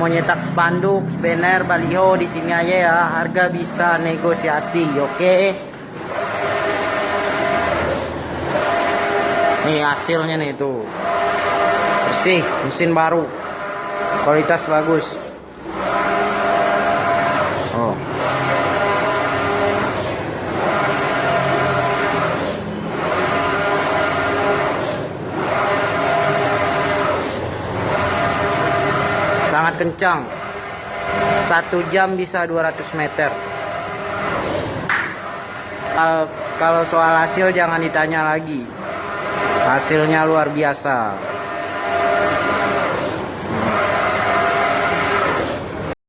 mau nyetak spanduk, banner, baliho di sini aja ya. Harga bisa negosiasi, oke? Nih hasilnya nih tuh. Bersih, mesin baru. Kualitas bagus. Oh. Sangat kencang. 1 jam bisa 200 meter. Kalau soal hasil jangan ditanya lagi. Hasilnya luar biasa.